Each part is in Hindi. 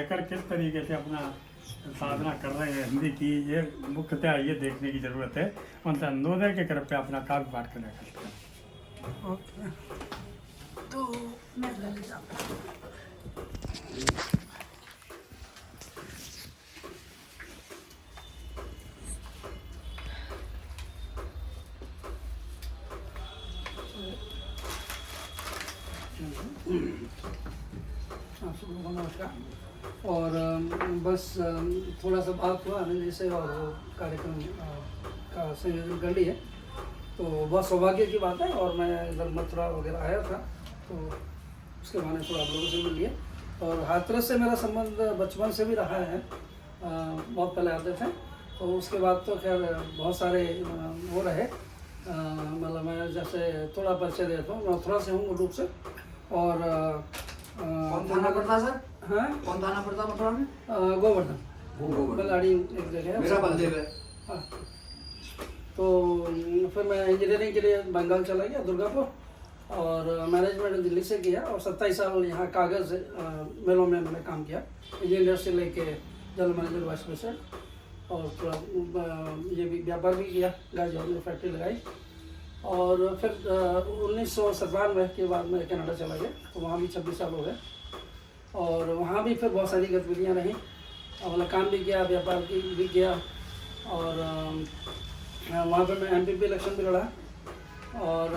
लेकर किस तरीके से अपना साधना कर रहे हैं हिंदी की, ये मुख्यतः ये देखने की ज़रूरत है। उनसे अनुरोध है कि कृपया अपना काव्य पाठ करने का। ओके, तो मैं लग जाऊँ। आप सबको नमस्कार। और बस थोड़ा सा बात हुआ आनंद जी से और वो कार्यक्रम का संयोजन कर लिया, तो बहुत सौभाग्य की बात है। और मैं इधर मथुरा वगैरह आया था, तो उसके बहाने थोड़ा आप लोगों से मिल लिया। और हाथरस से मेरा संबंध बचपन से भी रहा है, बहुत पहले आते थे। तो उसके बाद तो खैर बहुत सारे वो रहे, मतलब मैं जैसे थोड़ा परिचय देता हूँ। मथुरा से हूँ मूल रूप से। और कौन थाना पड़ता सर? हाँ, कौन थाना पड़ता मथुरा में? गोवर्धन बलाड़ी एक जगह है, मेरा बलदेव है। हाँ। तो फिर मैं इंजीनियरिंग के लिए बंगाल चला गया, दुर्गापुर, और मैनेजमेंट दिल्ली से किया। और 27 साल यहाँ कागज़ मिलों में मैंने काम किया, इंजीनियर से लेके जनरल मैनेजर, वाइस प्रेसिडेंट। और थोड़ा ये भी व्यापार भी किया, गाजियाबाद में फैक्ट्री लगाई। और फिर 1997 के बाद मैं कनाडा चला गया, तो वहाँ भी 26 साल हो गए। और वहाँ भी फिर बहुत सारी गतिविधियाँ रहीं, मतलब काम भी किया, व्यापार की भी किया। और वहाँ पर मैं MPP इलेक्शन भी लड़ा। और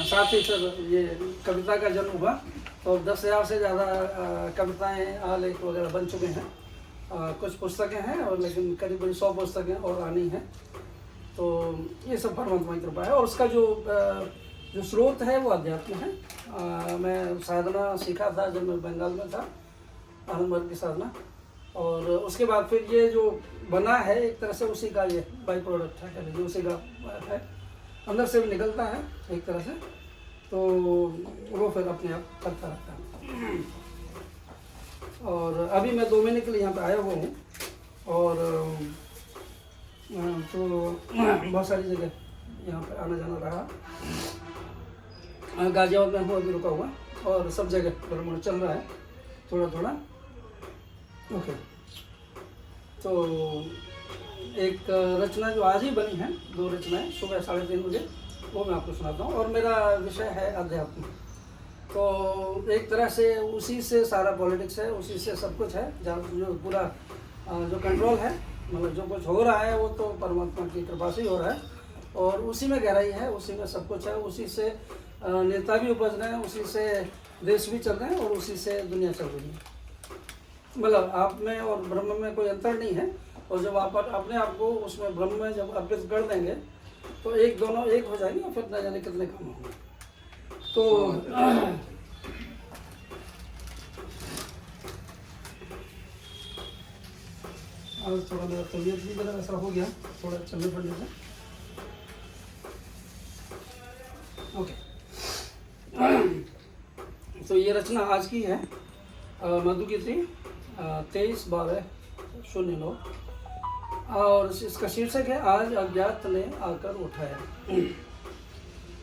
साथ ही फिर ये कविता का जन्म हुआ, तो 10,000 से ज़्यादा कविताएँ, आलेख वगैरह बन चुके हैं। कुछ पुस्तकें हैं, और लेकिन करीब 100 पुस्तकें और आनी हैं। तो ये सब परमात्मा की कृपा है। और उसका जो स्रोत है वो अध्यात्म है। मैं साधना सीखा था जब मैं बंगाल में था, आनंद मार्ग की साधना। और उसके बाद फिर ये जो बना है एक तरह से उसी का ये बाई प्रोडक्ट है, कह लीजिए उसी का है, अंदर से भी निकलता है एक तरह से। तो वो फिर अपने आप करता रहता है। और अभी मैं 2 महीने के लिए यहाँ पे आया हुआ हूँ। और तो बहुत सारी जगह यहाँ पे आना जाना रहा। गाजियाबाद में हूँ अभी रुका हुआ, और सब जगह भ्रमण चल रहा है थोड़ा थोड़ा। ओके, तो एक रचना जो आज ही बनी है, 2 रचनाएं सुबह 3:30 बजे, वो मैं आपको सुनाता हूँ। और मेरा विषय है अध्यात्म। तो एक तरह से उसी से सारा पॉलिटिक्स है, उसी से सब कुछ है। जो पूरा जो कंट्रोल है, मतलब जो कुछ हो रहा है वो तो परमात्मा की कृपा से ही हो रहा है। और उसी में गहराई है, उसी में सब कुछ है। उसी से नेता भी उपज रहे हैं, उसी से देश भी चल रहे हैं, और उसी से दुनिया चल रही है। मतलब आप में और ब्रह्म में कोई अंतर नहीं है। और जब आप अपने आप को उसमें ब्रह्म में जब अर्पित कर देंगे, तो दोनों एक हो जाएंगे, और फिर न जाने कितने काम होंगे। तो आज थोड़ा मेरा तबीयत भी मेरा ऐसा हो गया, थोड़ा चलने पड़ने से। ओके, तो ये रचना आज की है, मधुगीति 23/12/09। और इसका शीर्षक है आज अज्ञात ने आकर उठाया।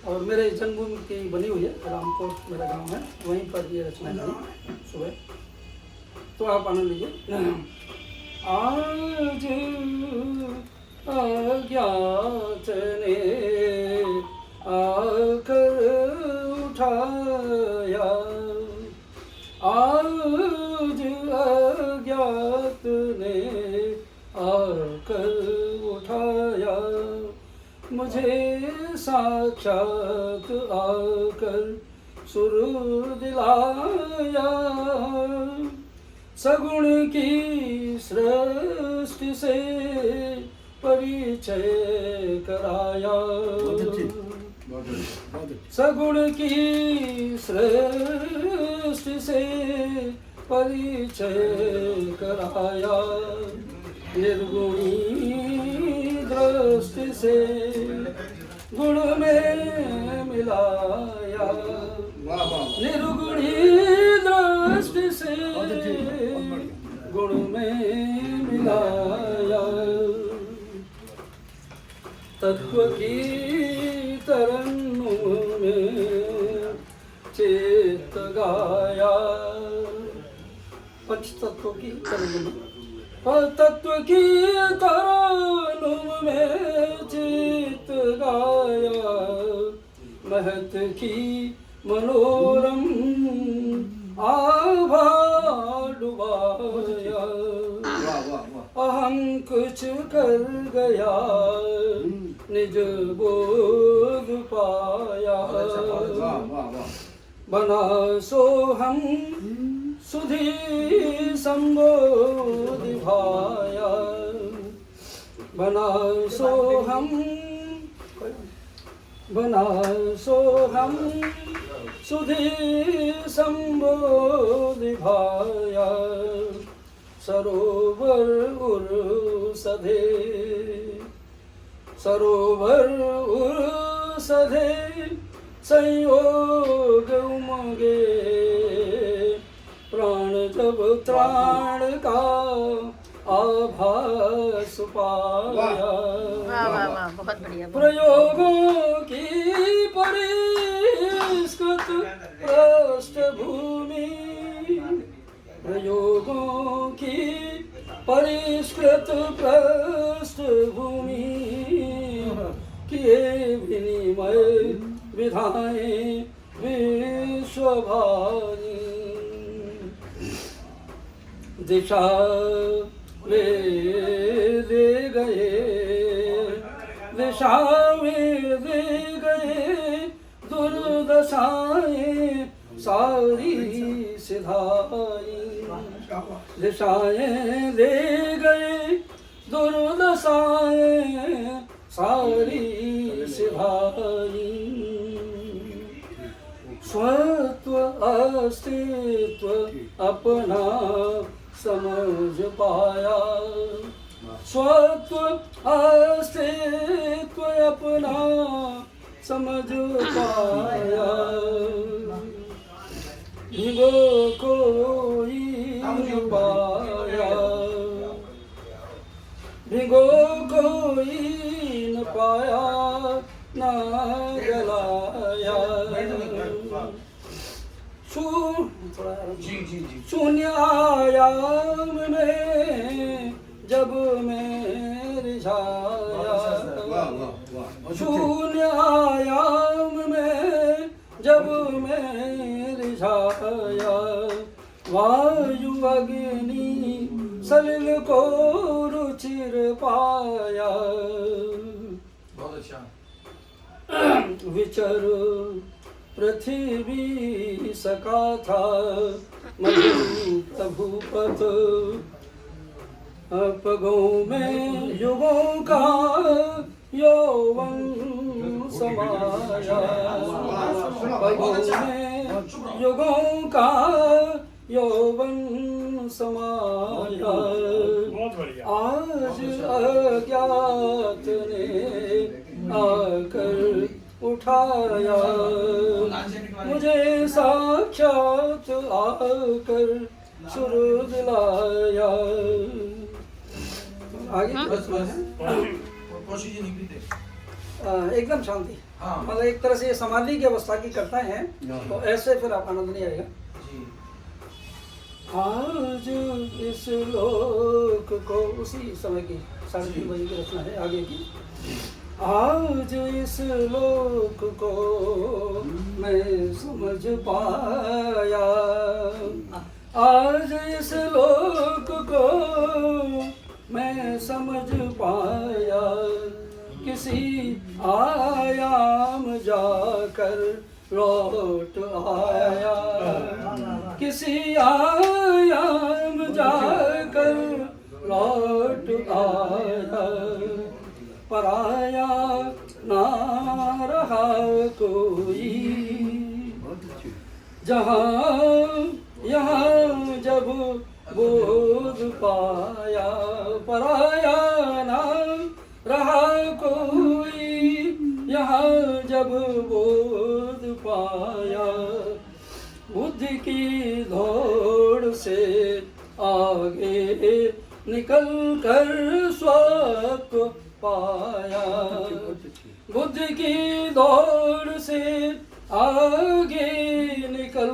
और मेरे जन्मभूमि की बनी हुई है, रामपुर मेरा गांव है, वहीं पर ये रचना बनी सुबह। तो आप आनंद लीजिए। आज अज्ञात ने आकर उठाया, आज अज्ञात ने आकर उठाया, मुझे साक्षात आकर सुर दिलाया, सगुण की सृष्टि से परिचय कराया, सगुण की सृष्टि से परिचय कराया, निर्गुणी दृष्टि से गुण में मिलाया, निर्गुणी दृष्टि से गुण में मिलाया, तत्व की तरन्नुम में चित्त गाया, पंच तत्वों की तरंग तत्व की तरंग में चित गाया, महत की मनोरम आभा डुबाया। अहम कुछ कर गया निज बोध पाया, बना सो हम सुधी संबोधि भाया, बना सो हम सुधी संबोधि भाया। सरोवर उर सधे संयोग उमगे, प्राण जब त्राण का आभास पाया। बहुत बढ़िया। प्रयोगों की परिष्कृत पृष्ठभूमि, प्रयोगों की परिष्कृत पृष्ठभूमि, किए विनिमय विधाएं विश्वभानी। दिशा वे दे गए, दिशा में दे गए दुर्दशाएं सारी सिधाई। दिशाएं दे गए दुर्दशाएं सारी सिधाई। स्वत्व अस्तित्व अपना समझ पाया, स्वत्व अस्तित्व अपना समझ पाया। भिगो कोई न पाया, भिगो कोई न पाया, ना जलाया। शून्य आयाम में जब मैं रिझाया, शून्य आयाम में जब मैं रिझाया। वायु अग्नि सलिल को रुचिर पाया, बहुत अच्छा। विचर पृथ्वी सका था मधु प्रभुपत, पगों में युगों का यौवन समाया, पगों में युगों का यौवन समाया। बहुत बढ़िया। आज अज्ञात ने आकर उठाया, मुझे साक्षात आकर सुर दिलाया। आगे एकदम शांति, मतलब एक तरह से ये समाधि की अवस्था की करता है, तो ऐसे फिर आप आनंद नहीं आएगा। आज इस लोक को, उसी समय की 3:30 बजे की रचना है आगे की। आज इस लोक को मैं समझ पाया, आज इस लोक को मैं समझ पाया। किसी आयाम जाकर लौट आया, किसी आयाम जाकर लौट आया। पराया ना रहा कोई, जहाँ यहाँ जब बोध पाया। पराया ना रहा कोई, यहाँ जब बोध पाया। बुद्धि की दौड़ से आगे निकल कर स्वत्व पाया, बुद्धि की दौड़ से आगे निकल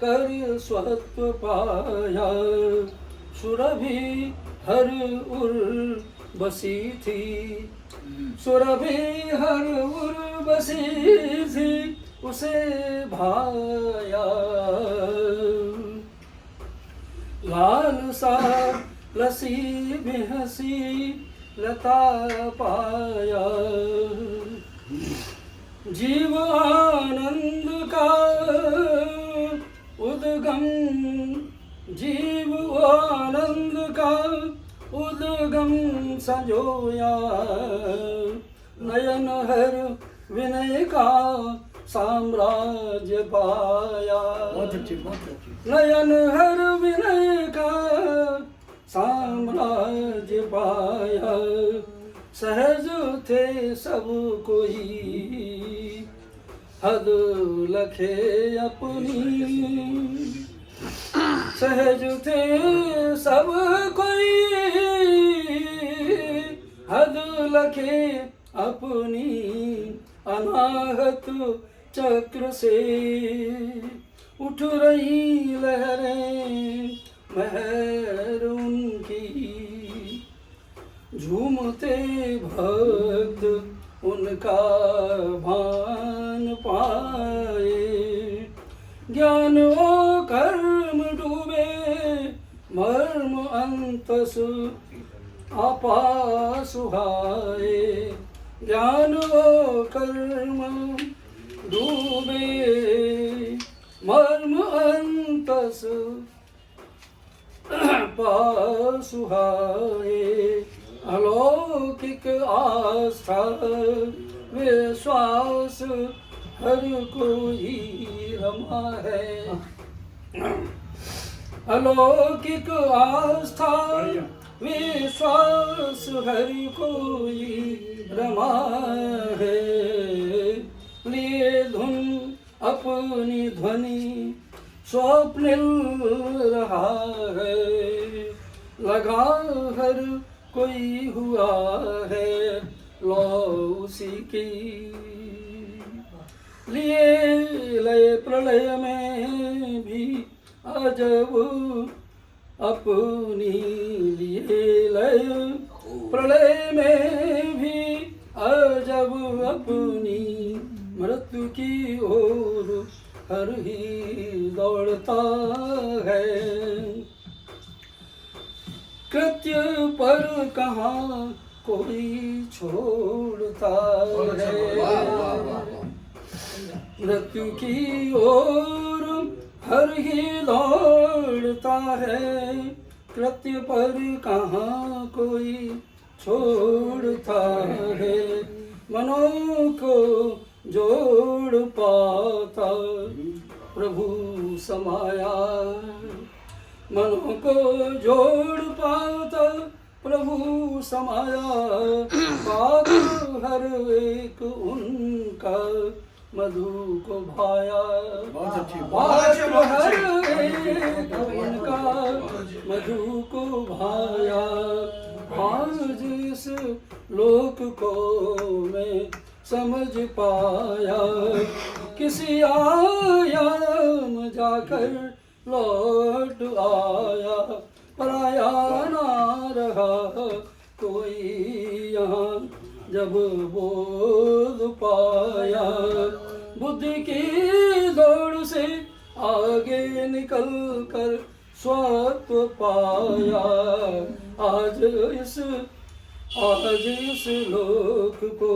कर स्वत्व पाया। सुरभि हर उर बसी थी, सुरभि हर उर बसी थी, उसे भाया। लाल सा लसी भी हंसी लता पाया। जीव आनंद का उद्गम, जीव आनंद का उद्गम संजोया। नयन हर विनय का साम्राज्य पाया। बहुत अच्छी, बहुत अच्छी। नयन हर विनय का साम्राज्य पाया। सहज थे सब कोई, हद लखे अपनी। सहज थे सब कोई, हद लखे अपनी। अनाहत चक्र से उठ रही लहरें, महर उनकी। झूमते भक्त उनका भान पाए। ज्ञान ओ कर्म डूबे, मर्म अंतस आपा सुहाए। ज्ञान ओ कर्म डूबे, मर्म अंतस पासुहाए। अलौकिक आस्था विश्वास हर कोई रमा है। अलौकिक आस्था विश्वास हर कोई रमा है। लिए धुन अपनी ध्वनि स्वप्निल रहा है। लगा हर कोई हुआ है लो उसी की। लिए लय प्रलय में भी अजब अपनी। लिए लय प्रलय में भी अजब अपनी। मृत्यु की ओर हर ही दौड़ता है। कृत्य पर कहाँ कोई छोड़ता है। मृत्यु की ओर हर ही दौड़ता है। कृत्य पर कहाँ कोई छोड़ता है। मनों को जोड़ पाता प्रभु समाया। मनों को जोड़ पाता प्रभु समाया। बात हर एक उनका मधु को भाया। बहुत अच्छी, बात हर एक उनका मधु को भाया। आज इस लोक को मैं समझ पाया। किसी आयाम जाकर लौट आया। पराया ना रहा कोई यहाँ जब बोध पाया। बुद्धि की दौड़ से आगे निकल कर स्वत्व पाया। आज इस लोक को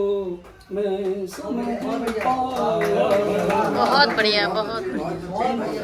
मैं समझ पाया। बहुत बढ़िया, बहुत बढ़िया।